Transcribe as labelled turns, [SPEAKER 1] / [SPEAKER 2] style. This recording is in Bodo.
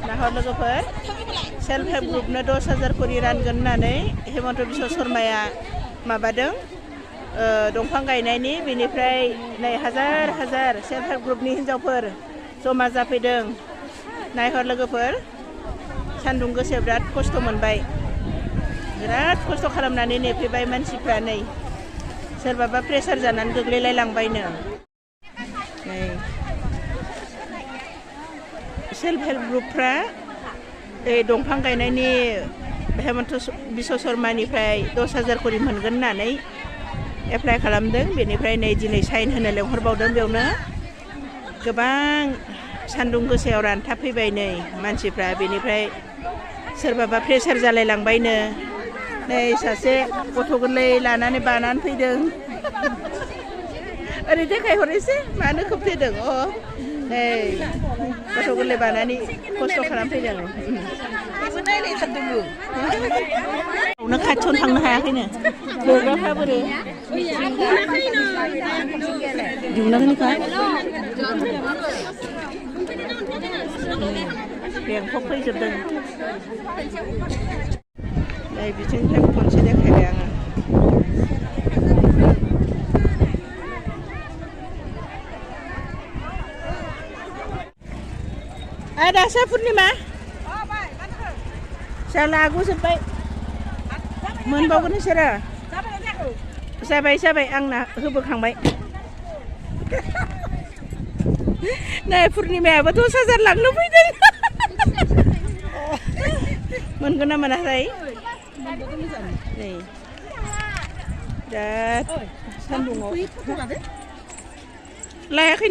[SPEAKER 1] नाहर लोगोफोर सेल्फ हेल्प ग्रुपनो 10,000 करि रानगोन होननानै हेमन्त बिश्व शर्माया माबादों दंफां गायनायनि बेनिफ्राय नै हाजार हाजार सेल्फ हेल्प ग्रुपनि हिन्जावफोर जमा जाफैदों नायहर लोगोफोर सान्दुं गोसायाव बिराद खस्थ' मोनबाय बिराद खस्थ' खालामनानै नेफैबाय मानसिफ्रा नै सोरबाबा प्रेसार जानानै गोग्लैलाय लांबायनो नै सेल्फ हेल्प ग्रुपफ्रा दंफां गायनायनि हेमन्त बिश्व शर्मानिफ्राय 10,000 करि मोनगोन होननानै एप्लाइ खालामदों बेनिफ्राय नै दिनै साइन होनो लेंहरबावदों बेयावनो गोबां सान्दुं गोसायाव रानथाबफैबाय नै मानसिफ्रा बेनिफ्राय सोरबाबा प्रेसार जालाय लांबायनो नै सासे गथ' गोरलै लानानै बानानै फैदों ओरै देखायहरनोसै मानो खोबथेदों नै गथ' गोरलै बानानै खस्थ' खालामफैदों नों खाथियावनो थांनो हायाखैनो थोग्राफ्रा बोरै दिहुनाखैनोखा बेंखौ फैजोबदों नै बिथिंनिफ्राय खनसे देखायबाय आङो दासो पुर्निमा जाला आगुजोब्बाय मोनबावगोन नोंसोरो जाबाय आंना होबोखांबाय नै पुर्निमायाबो 10,000 लांनो फैदों मोनगोन ना मोनाखै नै बिराद सान्दुङाव लायाखै